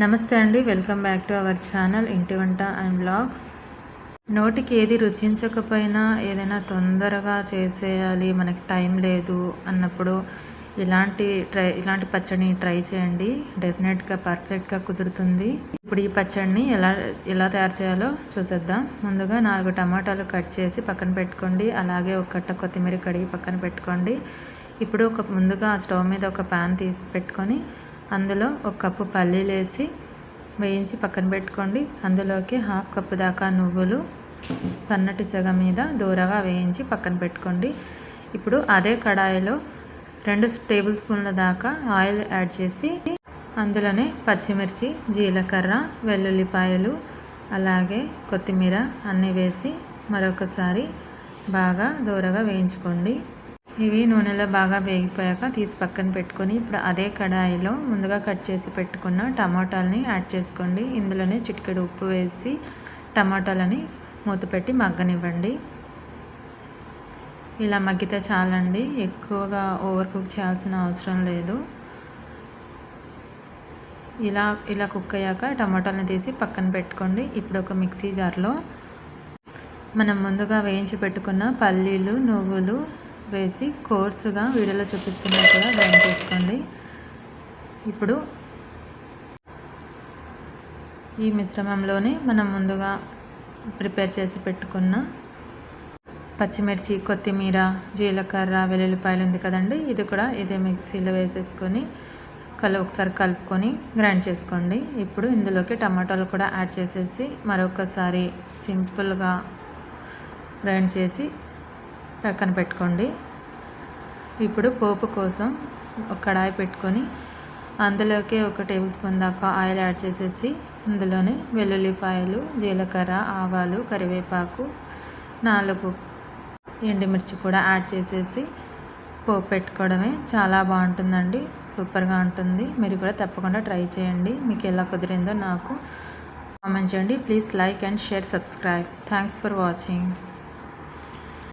నమస్తే అండి, welcome back to our channel ఇంటి వంట అండ్ వ్లాగ్స్. నోటికి ఏది రుచించకపోయినా ఏదైనా తొందరగా చేసేయాలి, మనకి టైం లేదు అన్నప్పుడు ఇలాంటి పచ్చడిని ట్రై చేయండి. డెఫినెట్గా పర్ఫెక్ట్గా కుదురుతుంది. ఇప్పుడు ఈ పచ్చడిని ఎలా తయారు చేయాలో చూసేద్దాం. ముందుగా 4 టమాటాలు కట్ చేసి పక్కన పెట్టుకోండి. అలాగే ఒక కట్ట కొత్తిమీర కడిగి పక్కన పెట్టుకోండి. ఇప్పుడు ముందుగా స్టవ్ మీద ఒక ప్యాన్ తీసి పెట్టుకొని అందులో 1 కప్పు పల్లీలు వేసి వేయించి పక్కన పెట్టుకోండి. అందులోకి 1/2 కప్పు దాకా నువ్వులు సన్నటి సెగ మీద దూరగా వేయించి పక్కన పెట్టుకోండి. ఇప్పుడు అదే కడాయిలో 2 టేబుల్ స్పూన్ల దాకా ఆయిల్ యాడ్ చేసి అందులోనే పచ్చిమిర్చి, జీలకర్ర, వెల్లుల్లిపాయలు అలాగే కొత్తిమీర అన్నీ వేసి మరొకసారి బాగా దూరగా వేయించుకోండి. ఇవి నూనెలో బాగా వేగిపోయాక తీసి పక్కన పెట్టుకొని ఇప్పుడు అదే కడాయిలో ముందుగా కట్ చేసి పెట్టుకున్న టమాటాలని యాడ్ చేసుకోండి. ఇందులోనే చిటికెడు ఉప్పు వేసి టమాటాలని మూత పెట్టి మగ్గనివ్వండి. ఇలా మగ్గితే చాలండి, ఎక్కువగా ఓవర్ కుక్ చేయాల్సిన అవసరం లేదు. ఇలా కుక్ అయ్యాక టమాటాలను తీసి పక్కన పెట్టుకోండి. ఇప్పుడు ఒక మిక్సీ జార్లో మనం ముందుగా వేయించి పెట్టుకున్న పల్లీలు, నువ్వులు వేసి కోర్సుగా వీడియోలో చూపిస్తున్నట్టుగా గ్రైండ్ చేసుకోండి. ఇప్పుడు ఈ మిశ్రమంలోనే మనం ముందుగా ప్రిపేర్ చేసి పెట్టుకున్న పచ్చిమిర్చి, కొత్తిమీర, జీలకర్ర, వెల్లుల్లిపాయలు ఉంది కదండి, ఇది కూడా ఇదే మిక్సీలో వేసేసుకొని ఒకసారి కలుపుకొని గ్రైండ్ చేసుకోండి. ఇప్పుడు ఇందులోకి టమాటాలు కూడా యాడ్ చేసేసి మరొకసారి సింపుల్గా గ్రైండ్ చేసి పక్కన పెట్టుకోండి. ఇప్పుడు పోపు కోసం ఒక కడాయి పెట్టుకొని అందులోకి 1 టేబుల్ స్పూన్ దాకా ఆయిల్ యాడ్ చేసేసి అందులోనే వెల్లుల్లిపాయలు, జీలకర్ర, ఆవాలు, కరివేపాకు, 4 ఎండుమిర్చి కూడా యాడ్ చేసేసి పోపు పెట్టుకోవడమే. చాలా బాగుంటుందండి, సూపర్గా ఉంటుంది. మీరు కూడా తప్పకుండా ట్రై చేయండి. మీకు ఎలా కుదిరిందో నాకు కామెంట్ చేయండి. Please like and share, subscribe. Thanks for watching.